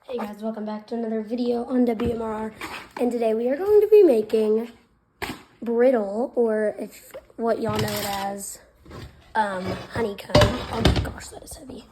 Hey guys, welcome back to another video on WMRR, and today we are going to be making brittle, or if what y'all know it as, honeycomb. Oh my gosh, that is heavy.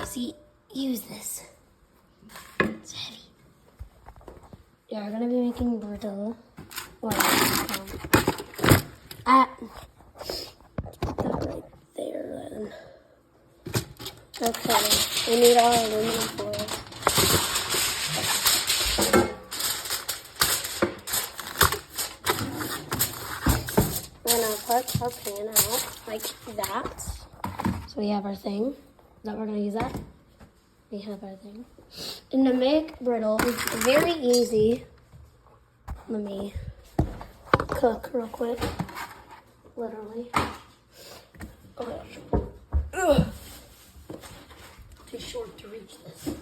See, use this. It's heavy. Yeah, we're gonna be making brittle, or honeycomb. Put that right there then. Okay, we need our aluminum foil. We're gonna put our pan out like that. So we have our thing. Is that we're gonna use that? We have our thing. And to make brittle, it's very easy. Let me cook real quick. Literally. Okay. Ugh. Too short to reach this.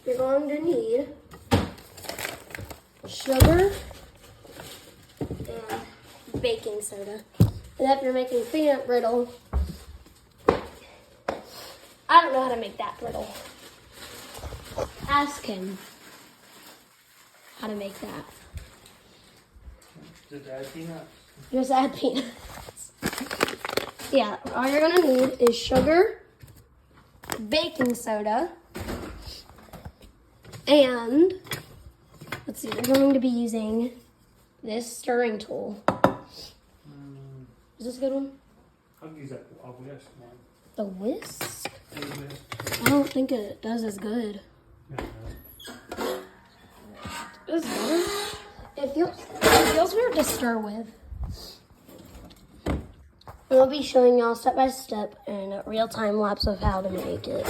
You're going to need sugar and baking soda. And if you're making peanut brittle, I don't know how to make that brittle. Ask him how to make that. Just add peanuts. Just add peanuts. Yeah, all you're gonna need is sugar, baking soda, and let's see, we're going to be using this stirring tool. Is this a good one? I'll use that whisk one. The whisk? I don't think it does as good. It's better. It feels weird to stir with. We'll be showing y'all step by step and a real time lapse of how to make it.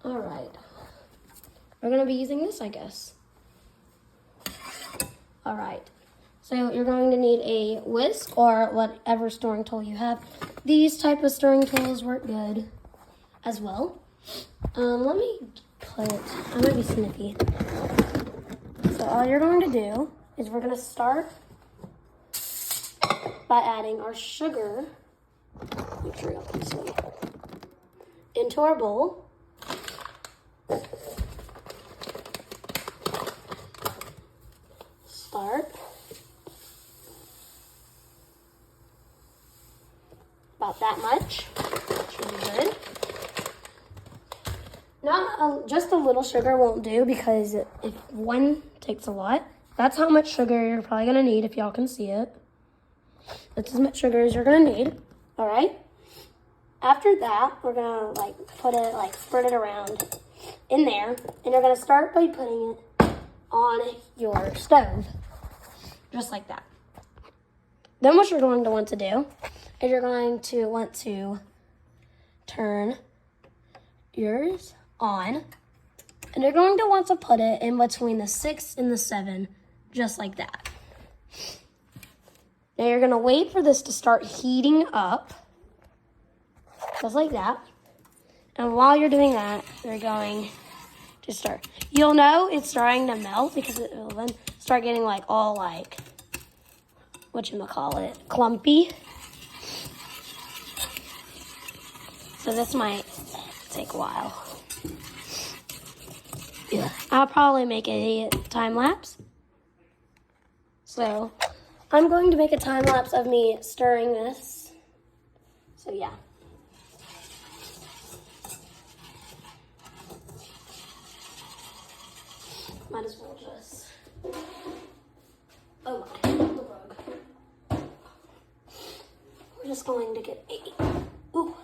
All right. We're gonna be using this, I guess. All right. So you're going to need a whisk or whatever stirring tool you have. These type of stirring tools work good as well. Let me put, I'm gonna be snippy. So all you're going to do is we're gonna start by adding our sugar, make sure you got this one, into our bowl. Start about that much. Should be good. Not just a little sugar won't do, because if one takes a lot, that's how much sugar you're probably gonna need if y'all can see it. That's as much sugar as you're gonna need, all right? After that, we're gonna spread it around in there, and you're gonna start by putting it on your stove, just like that. Then what you're going to want to do is you're going to want to turn yours on, and you're going to want to put it in between the 6 and the 7, just like that. Now you're gonna wait for this to start heating up, just like that. And while you're doing that, you're going to start. You'll know it's starting to melt because it will then start getting clumpy. So this might take a while. Yeah, I'll probably make a time lapse. So I'm going to make a time lapse of me stirring this. So yeah. Might as well just, oh my, the rug. We're just going to get ooh.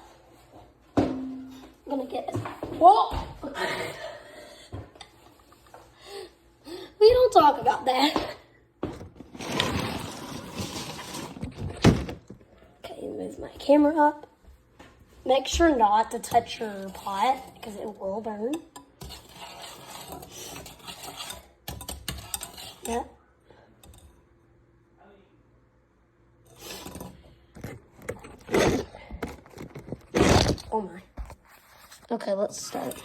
I'm gonna get it. Whoa! We don't talk about that. Move my camera up. Make sure not to touch your pot because it will burn. Yep. Oh my. Okay, let's start.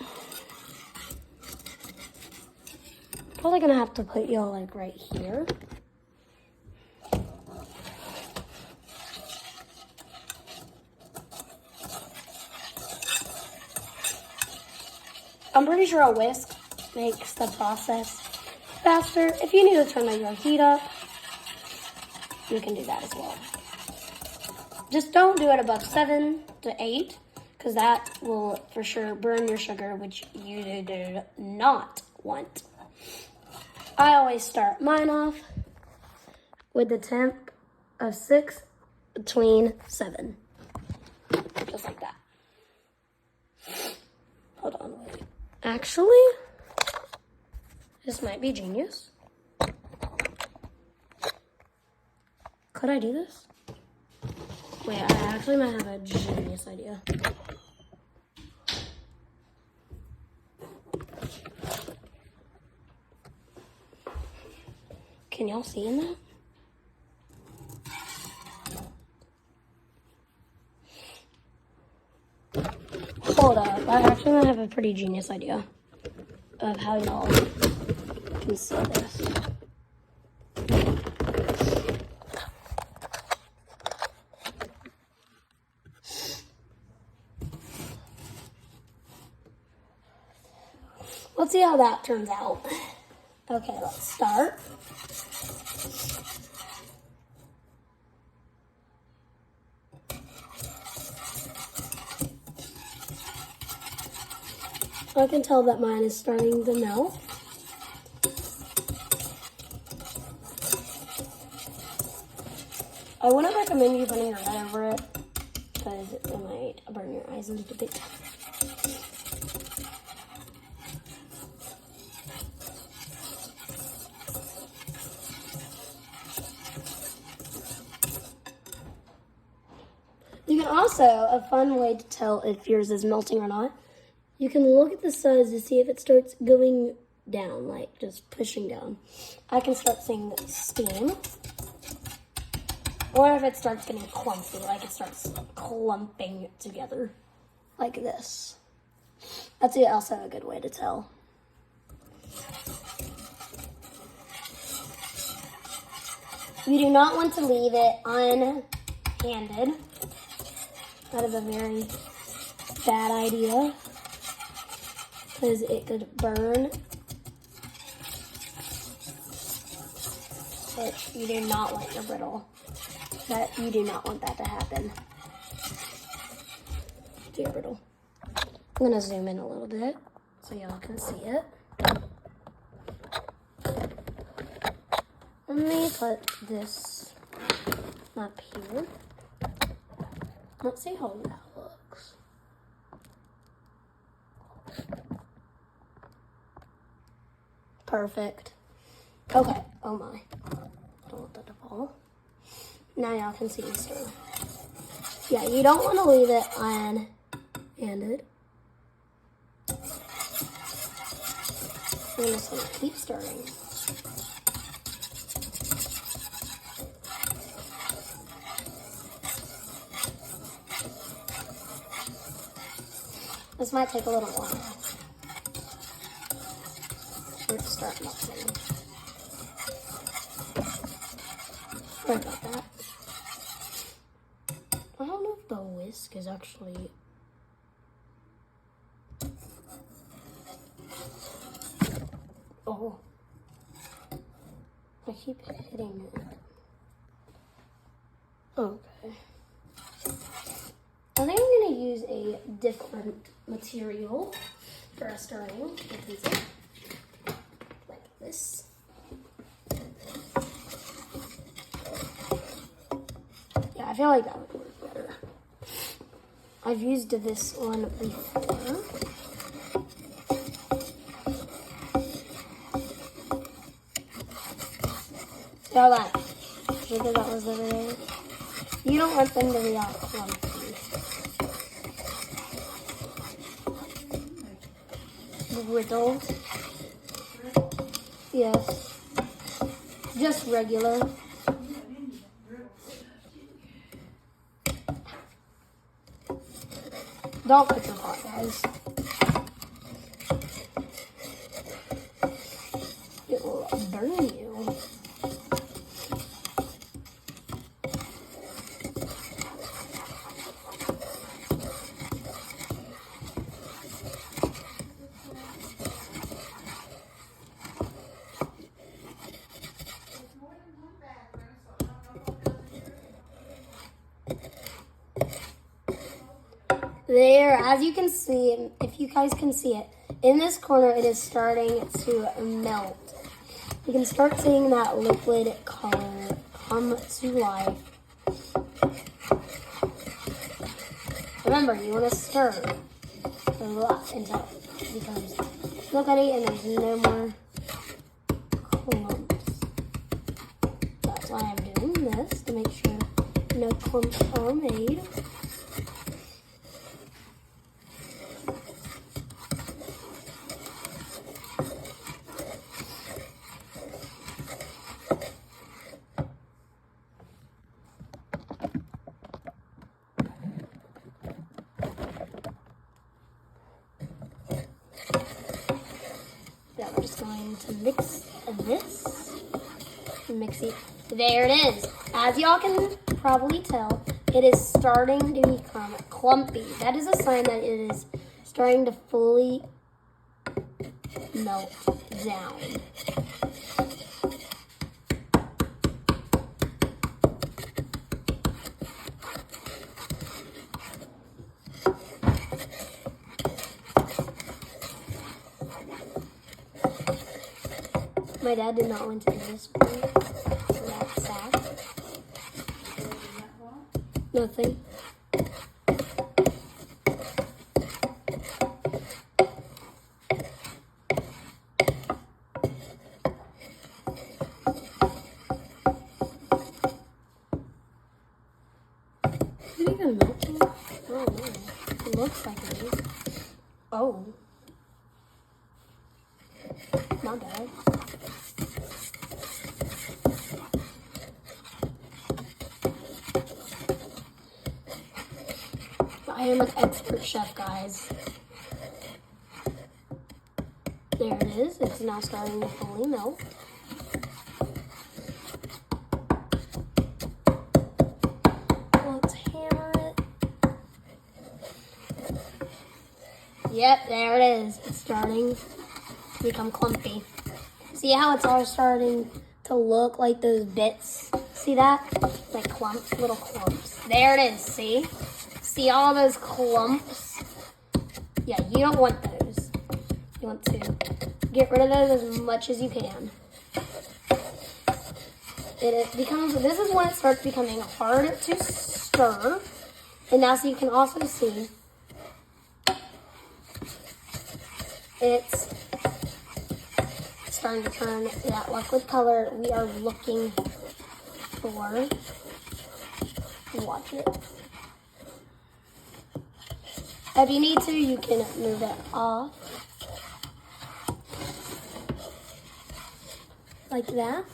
Probably gonna have to put y'all right here. I'm pretty sure a whisk makes the process faster. If you need to turn your heat up, you can do that as well. Just don't do it above 7 to 8, because that will for sure burn your sugar, which you do not want. I always start mine off with the temp of 6 between 7. Just like that. Hold on, wait. Actually, this might be genius. Could I do this? Wait, I actually might have a genius idea. Can y'all see in that? Hold up, I actually might have a pretty genius idea of how y'all can see this. Let's see how that turns out. Okay, let's start. I can tell that mine is starting to melt. I wouldn't recommend you putting your head over it because it might burn your eyes a little bit. You can also, a fun way to tell if yours is melting or not, you can look at the sides to see if it starts going down, like just pushing down. I can start seeing steam. Or if it starts getting clumpy, like it starts clumping together, like this. That's also a good way to tell. You do not want to leave it unhanded. That is a very bad idea, because it could burn. But you do not want your brittle. You do not want that to happen to your brittle. I'm gonna zoom in a little bit so y'all can see it. Let me put this up here. Let's see how that looks. Perfect. Okay. Oh my. Don't want that to fall. Now y'all can see me stir. Yeah, you don't want to leave it unhanded. You're just going to keep stirring. This might take a little while for it to start melting. Sorry about that. I don't know if the whisk is actually... Oh. I keep hitting it. Okay. I think I'm going to use a different material for stirring. Like this. Yeah, I feel like that would work better. I've used this one before. See how that sugar that was over there? You don't want them to be all clumpy. Brittle. Yes. Just regular. Don't put your pot, guys. It will burn you. There, as you can see, if you guys can see it, in this corner it is starting to melt. You can start seeing that liquid color come to life. Remember, you want to stir a lot until it becomes liquidy and there's no more clumps. That's why I'm doing this, to make sure no clumps are made. Now we're just going to mix this. Mix it. There it is. As y'all can probably tell, it is starting to become clumpy. That is a sign that it is starting to fully melt down. My dad did not want to do this for me, so that's sad. Nothing. Is it even melting? Oh no. It looks like it is. Oh. Not bad. I am an expert chef, guys. There it is. It's now starting to fully melt. Let's hammer it. Yep, there it is. It's starting to become clumpy. See how it's all starting to look like those bits? See that? Like clumps, little clumps. There it is, see? See all those clumps? Yeah, you don't want those. You want to get rid of those as much as you can. This is when it starts becoming hard to stir. And now so you can also see it's starting to turn that liquid color we are looking for. Watch it. If you need to, you can move it off. Like that.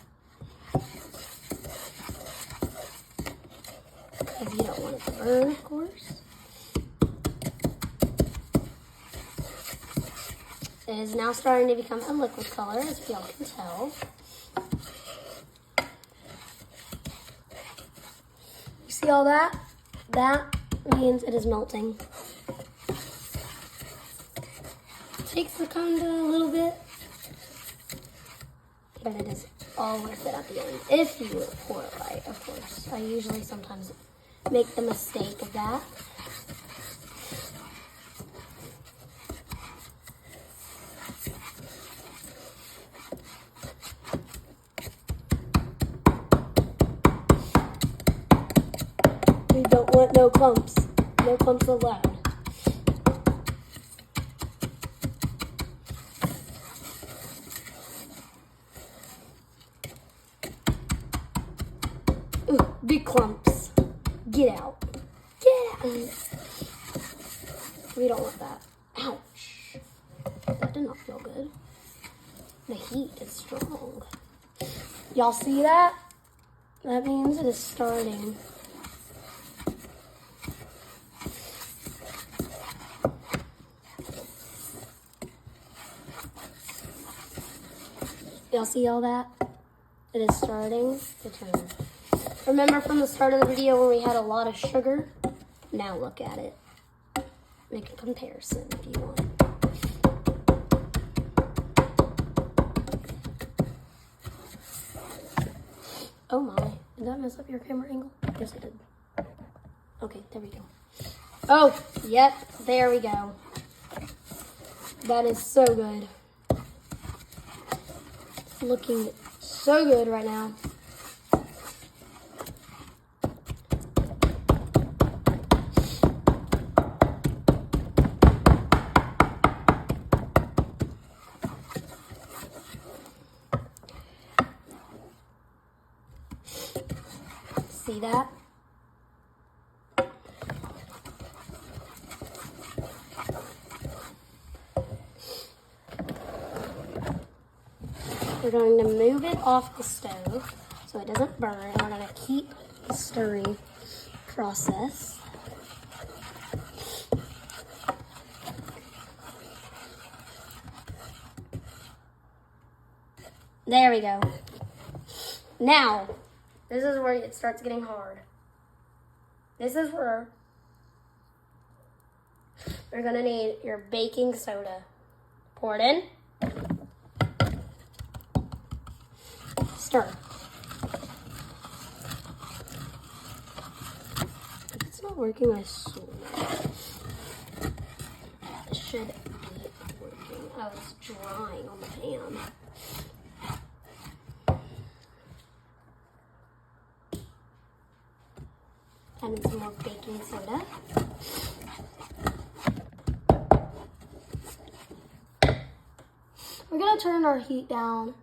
If you don't want it to burn, of course. It is now starting to become a liquid color, as y'all can tell. You see all that? That means it is melting. Takes the kind a little bit, but it is all worth it at the end if you pour it right, of course. I usually sometimes make the mistake of that. We don't want no clumps. No clumps allowed. Ooh, big clumps. Get out. Get out. We don't want that. Ouch. That did not feel good. The heat is strong. Y'all see that? That means it is starting. Y'all see all that? It is starting to turn. Remember from the start of the video when we had a lot of sugar? Now look at it. Make a comparison if you want. Oh my, did that mess up your camera angle? Yes, it did. Okay, there we go. Oh, yep, there we go. That is so good. It's looking so good right now. See that? We're going to move it off the stove so it doesn't burn. And we're going to keep the stirring process. There we go. Now, this is where it starts getting hard. This is where you're going to need your baking soda. Pour it in. Stir. If it's not working, I swear. It should be working. Oh, it's drying on the pan. Add in some more baking soda. We're gonna turn our heat down.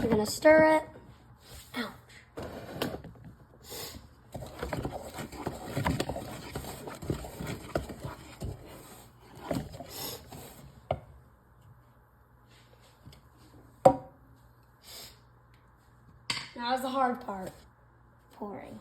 We're gonna stir it. Ouch. Now is the hard part, pouring.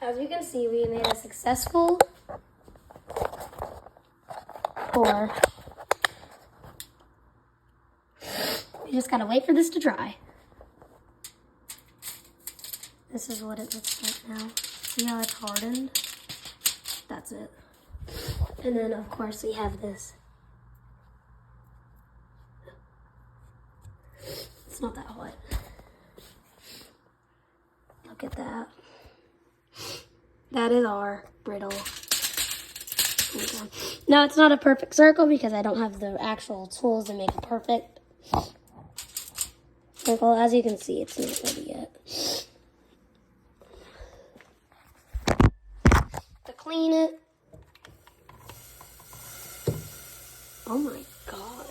As you can see, we made a successful pour. You just gotta wait for this to dry. This is what it looks like now. See how it's hardened? That's it. And then, of course, we have this. It's not that hot. Look at that. That is our brittle. Okay. Now, it's not a perfect circle because I don't have the actual tools to make a perfect circle. As you can see, it's not ready yet. To clean it. Oh my God.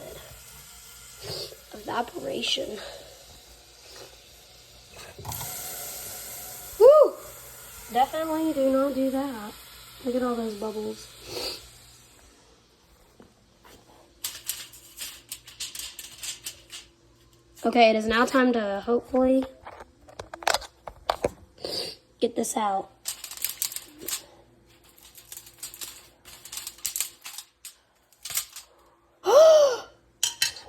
Evaporation. Woo! Definitely do not do that. Look at all those bubbles. Okay, it is now time to hopefully get this out.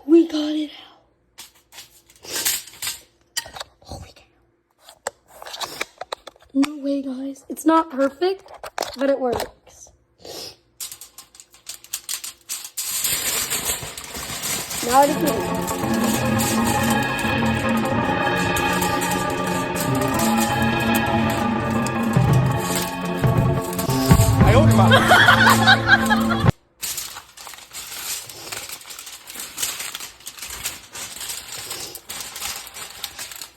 We got it out. Holy cow. No way, guys. It's not perfect, but it works. Now it is.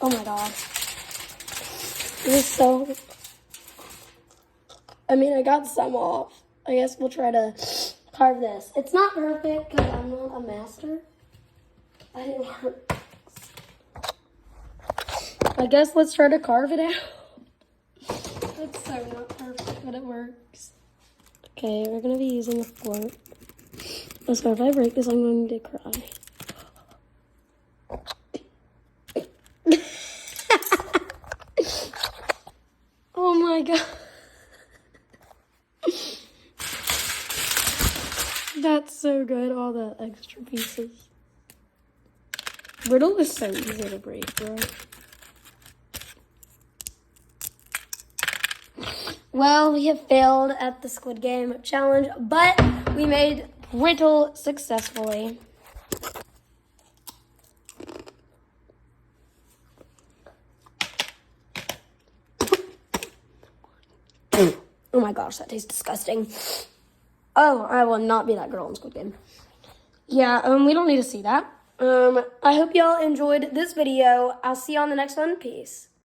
Oh my god. It is so... I mean, I got some off. I guess we'll try to carve this. It's not perfect because I'm not a master. I didn't work. I guess let's try to carve it out. It's so not perfect, but it works. Okay, we're going to be using a fork. So if I break this, I'm going to cry. Oh my god. That's so good, all the extra pieces. Brittle is so easy to break, bro. Well, we have failed at the Squid Game challenge, but we made brittle successfully. Oh my gosh, that tastes disgusting. Oh, I will not be that girl in Squid Game. Yeah, we don't need to see that. I hope y'all enjoyed this video. I'll see you on the next one. Peace.